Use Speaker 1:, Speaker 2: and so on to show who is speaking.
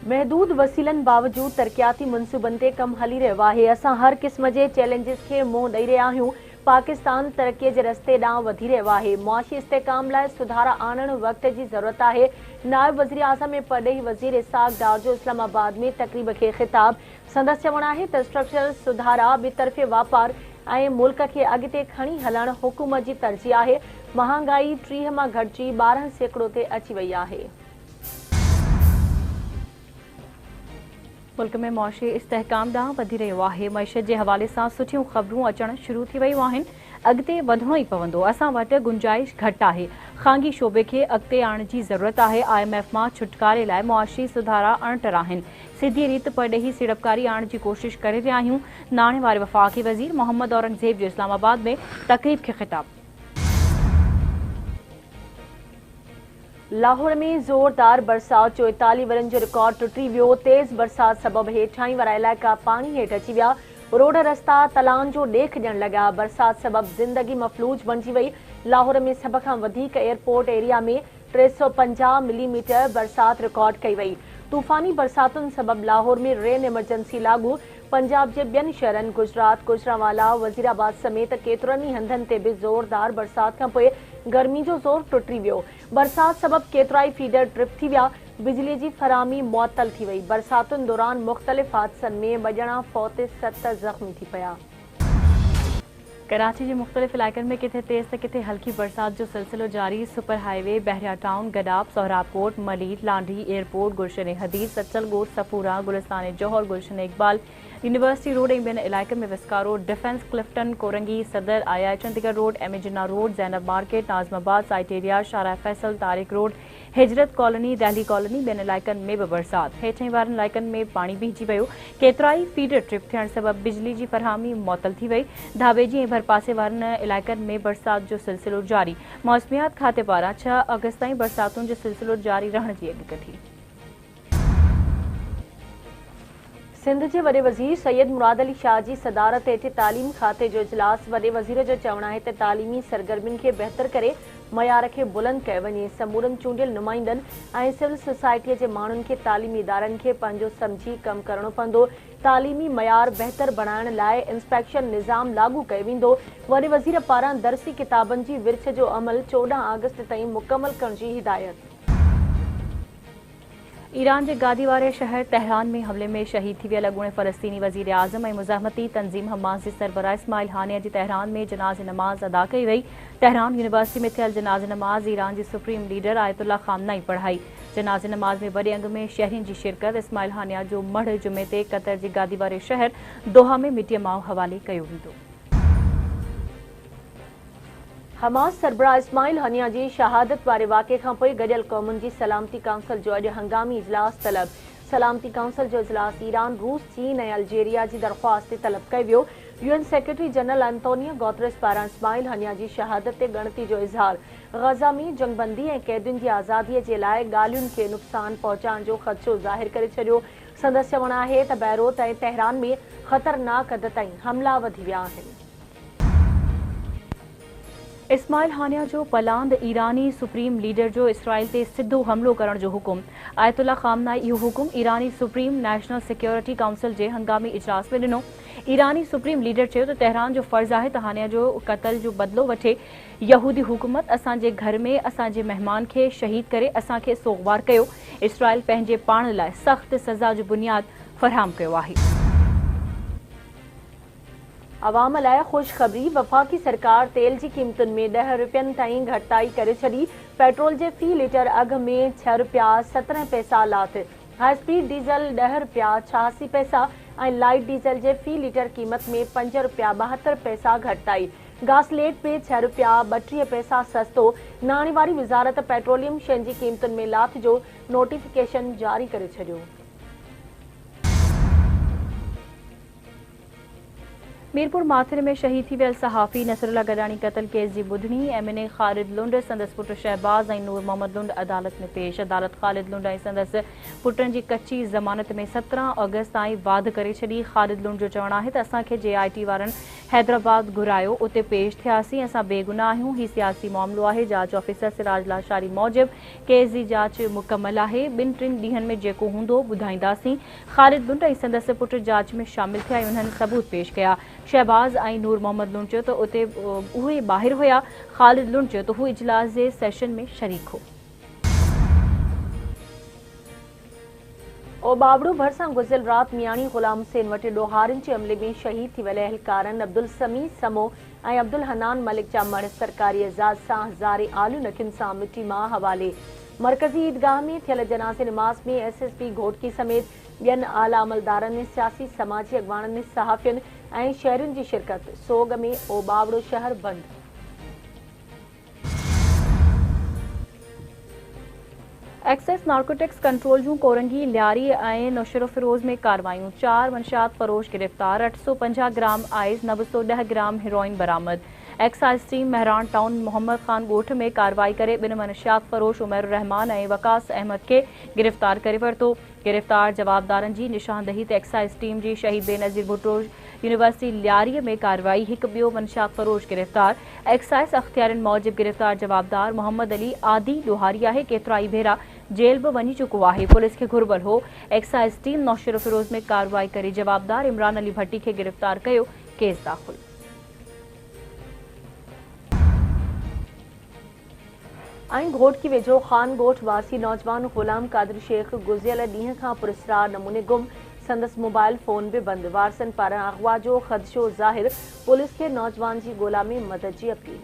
Speaker 1: महदूद वसीलन बावजूद तरक्याती मनसूबन ते कम हली रहियो आहे। असां हर क़िस्म जे चैलेंजिस खे मुंहुं ॾेई रहिया आहियूं। पाकिस्तान तरक्कीअ जे रस्ते ॾांहुं वधी रहियो आहे। मुआशी इस्तेहकाम लाइ सुधारा आणण वक़्त जी ज़रूरत आहे। नायब वज़ीर आज़म ऐं परॾेही वज़ीर इसाक डार जो इस्लामाबाद में तक़रीब खे ख़िताब। संदसि चवणु आहे त स्ट्रक्चरल सुधारा ॿितरफ़े वापार ऐं मुल्क खे अॻिते खणी हलण हुकूमत जी तरजीह आहे। महांगाई 30 मां घटिजी 12% ते अची वई आहे।
Speaker 2: मुल्क में मुआशी इस्तेहकाम ॾांहुं वधी रहियो आहे। मईशत जे हवाले सां सुठियूं ख़बरूं अचण शुरू थी वयूं आहिनि। अॻिते वधिणो ई पवंदो। असां वटि गुंजाइश घटि आहे। ख़ांगी शोबे खे अॻिते आणण जी ज़रूरत आहे। IMF मां छुटकारे लाइ मुआशी सुधारा अणटर आहिनि। सिधी रीत परॾेही सीड़पकारी आणण जी कोशिश करे रहिया आहियूं। नाणे वारे वफ़ाक़ी वज़ीर मोहम्मद औरंगज़ेब जो इस्लामाबाद में तक़रीब खे ख़िताब।
Speaker 1: लाहौर में ज़ोरदार बरसात 44 वरनि जो रिकॉर्ड टुटी वियो। तेज़ बरसात सबबि हेठाहीं वारा इलाइक़ा पाणी हेठि अची विया। रोड रस्ता तलान जो ॾेख ॾियण लॻा। बरसात सबबि ज़िंदगी मफ़लूज बणिजी वई। लाहौर में सभ खां वधीक एयरपोर्ट एरिया में 350 मिलीमीटर बरसात रिकॉर्ड कई वई। तूफ़ानी बरसातुनि सबबि लाहौर में रेन इमरजेंसी लागू। पंजाब जे ॿियनि शहरनि गुजरात, गुजरांवाला, वज़ीराबाद समेत केतिरनि ई हंधनि ते बि ज़ोरदार बरसात खां पोइ गर्मी जो ज़ोर टुटी वियो। बरसात सबबि केतिरा ई फीडर ट्रिप थी विया। बिजली जी फराहमी मुअत्तल थी वई। बरसातुनि दौरान मुख़्तलिफ़ हादसनि में 2 ॼणा फौत 7 ज़ख़्मी थी पिया।
Speaker 2: कराची के मुख़्तलिफ़ इलाइक़नि में किथे तेज़ त किथे हल्की बरसात जो सिलसिलो जारी। Super highway, Bahria town, Gadap, Sohrab Goth, Malir, Landhi, airport, Gulshan Hadeed, Sachal Goth, Safoora, Gulistan Jauhar, Gulshan Iqbal, university road ऐं ॿियनि इलाइक़नि में विस्का road, defence, Clifton, Korangi, Saddar, II Chundrigar road, M Jinnah road, Zainab market, Nazimabad, site area, Shahrah Faisal, Tariq road, Hijrat colony, Delhi colony, ॿियनि इलाइक़नि में बि बरसात। हेठि वारनि इलाइक़नि में पाणी बीहजी वियो। केतिरा ई फीडर ट्रिप थियण सबबि बिजली जी फरहामी मुअत्तल थी वई। धाबेजी ऐं भरपासे वारनि इलाइक़नि में बरसात जो सिलसिलो जारी। मौसमियात खाते पारां 6 अगस्त ताईं बरसातुनि जो सिलसिलो जारी रहण जी अॻकथी।
Speaker 1: सिंध जे वॾे वज़ीर सैयद मुराद अली शाह जी सदारत हेठि तालीम खाते जो इजलास। वॾे वज़ीर जो चवणु आहे त तालीमी सरगर्मियुनि खे बहितर करे मयार खे बुलंद कयो वञे। समूरनि चूंडियल नुमाइंदनि ऐं सिविल सोसाइटीअ जे माण्हुनि खे तालीमी इदारनि खे पंहिंजो सम्झी कमु करणो पवंदो। तालीमी मयार बहितर बणाइण लाइ इंस्पेक्शन निज़ाम लागू कयो वेंदो। वॾे वज़ीर पारां दर्सी किताबनि जी विर्छ जो अमल 14 अगस्त ताईं मुकमल करण जी हिदायत।
Speaker 2: ईरान जे गादी वारे शहर तेहरान में हमले में शहीद थी वियल अॻूणे फ़लस्तीनी वज़ीर आज़म ऐं मुज़ाहमती तंज़ीम हमास जे सरबराह इस्माइल हानिया जी तेहरान में जनाज़े नमाज़ अदा कई वई। तेहरान यूनिवर्सिटी में थियल जनाज़े नमाज़ ईरान जी सुप्रीम लीडर आयतुल्ला ख़ामनाई पढ़ाई। जनाज़े नमाज़ में वॾे अंग में शहरियुनि जी शिरकत। इस्माइल हानिया जो मढ़ जुमे ते क़तर जे गादी वारे शहर दोहा में मिटीअ मां हवाले कयो वेंदो।
Speaker 1: हमास सरबराह इस्माइल हनिया जी शहादत वारे वाक़े खां पोइ गॾियल क़ौमुनि जी सलामती काउंसिल जो अॼु हंगामी इजलास तलब। सलामती काउंसिल जो इजलास ईरान, रूस, चीन ऐं अल्जेरिया जी दरख़्वास्त ते तलब कयो वियो। UN secretary general Antonio Guterres पारां इस्माइल हनिया जी शहादत ते ॻणती जो इज़हार। ग़ज़ा में जंगबंदी ऐं क़ैदियुनि जी आज़ादीअ जे लाइ ॻाल्हियुनि खे नुक़सान पहुचाइण जो ख़दशो ज़ाहिर करे छॾियो। संदसि चवणु आहे त बैरूत ऐं तेहरान में ख़तरनाक हद ताईं हमला वधी विया आहिनि।
Speaker 2: इस्माइल हानिया जो पलांद ईरानी सुप्रीम लीडर जो इसराइल ते सिधो हमलो करण जो हुकुम। आयतुल्ला ख़ामनाई इहो हुकुम ईरानी सुप्रीम नेशनल सिक्योरिटी काउंसिल जे हंगामी इजलास में ॾिनो। ईरानी सुप्रीम लीडर चयो त तेहरान जो फ़र्ज़ आहे त हानिया जो क़त्ल जो बदिलो वठे। यहूदी हुकूमत असांजे घर में असांजे महिमान खे शहीद करे असांखे सोगवार कयो। इसराइल पंहिंजे पाण लाइ सख़्त सज़ा जो बुनियाद फ़राहम कयो आहे।
Speaker 1: अवाम लाइ ख़ुशख़बरी। वफ़ाक़ी सरकार तेल जी क़ीमतुनि में 10 रुपयनि ताईं घटिताई करे छॾी। पेट्रोल जे फ़ी लीटर अघ में 6 रुपया 17 पैसा लाथ। हाई स्पीड डीज़ल 10 रुपया 86 पैसा ऐं लाइट डीज़ल जे फ़ी लीटर क़ीमत में 5 रुपया 72 पैसा घटिताई। गासलेट पे 6 रुपया 32 पैसा सस्तो। नाणे वारी वज़ारत पेट्रोलियम शयुनि जी क़ीमतुनि में लाथ जो नोटिफिकेशन जारी करे छॾियो।
Speaker 2: मीरपुर माथिरे में शहीद थी वियल सहाफ़ी नसरुल्ला गडानी कतल केस जी बुधनी एमएनए ख़ालिद लुंड संदस पुट शहबाज़ ऐं नूर मोहम्मद लुंड अदालत में पेश। अदालत ख़ालिद लुंड ऐं संदस पुटनि जी कच्ची ज़मानत में 17 अगस्त ताईं वाध करे छॾी। ख़ालिद लुंड जो चवणु आहे त असांखे JIT वारनि हैदराबाद घुरायो, उते पेश थियासीं, असां बेगुनाह आहियूं, ही सियासी मामिलो आहे। जांच ऑफिसर सिराज लाशारी मूजिब केस जी जांच मुकमल आहे, 2-3 ॾींहनि में जेको हूंदो ॿुधाईंदासीं। ख़ालिद लुंड ऐं संदस पुट जांच में शामिल थिया ऐं उन्हनि सबूत पेश कया। शहबाज़ ऐं नूर मोहम्मद लुंड चयो त उते उहे ॿाहिरि हुया। ख़ालिद लुंड चयो त हू इजलास जे सेशन में शरीक हो।
Speaker 1: ओबाबड़ू भरिसां गुज़िरियल राति मियाणी ग़ुलाम हुसैन वटि ॾोहारियुनि जे हमले में शहीद थी वियल अहलकारनि अब्दुल समी समो ऐं अब्दुल हनान मलिक जा मढ़ सरकारी एज़ाज़ सां हज़ारे आलियूं नखियुनि सां मिटी मां हवाले। मरकज़ी ईदगाह में थियल जनाज़े निमाज़ में SSP घोटकी समेत ॿियनि आला अमलदारनि, सियासी समाजी अॻवाननि, सहाफ़ियुनि ऐं शहरियुनि जी शिरकत। सोग में ओबाबड़ो शहर बंद।
Speaker 2: एक्साइज़ नार्कोटिक्स कंट्रोल जूं कोरंगी, लियारी ऐं नौशरो फिरोज़ में कार्रवाइयूं। 4 मंशियात फरोश गिरफ़्तार, 850 ग्राम आइस, 910 ग्राम हेरोइन बरामद। एक्साइज़ टीम महरान टाउन मोहम्मद खान ॻोठ में कार्रवाई करे 2 मनशियात फरोश उमर रहमान ऐं वकास अहमद खे गिरफ़्तार करे वरितो। गिरफ़्तार जवाबदारनि जी निशानदही ते एक्साइज़ टीम जी शहीद बेनज़ीर भुट्टो यूनिवर्सिटी लियारीअ में कार्रवाई। हिकु ॿियो मनशियात फरोश गिरफ़्तार। एक्साइज़ अख़्तियारनि मूजिब गिरफ़्तार जवाबदार मोहम्मद अली आदि ॾोहारी आहे, केतिरा ई भेरा जेल बि वञी चुको आहे। पुलिस खे घुर्बल हो। एक्साइज़ टीम नौशरो फिरोज़ में कार्रवाई करे जवाबदार इमरान अली भट्टी खे गिरफ़्तार कयो। केस दाख़िल।
Speaker 1: ऐं घोटकी वेझो ख़ान ॻोठ वासी नौजवान ग़ुलाम क़ादिर शेख गुज़िरियल ॾींहं खां पुरस्रार नमूने गुम। संदसि मोबाइल फ़ोन बि बंदि। वारसनि पारां अग़वा जो ख़दशो ज़ाहिर। पुलिस खे नौजवान जी ॻोल्हा में मदद जी अपील।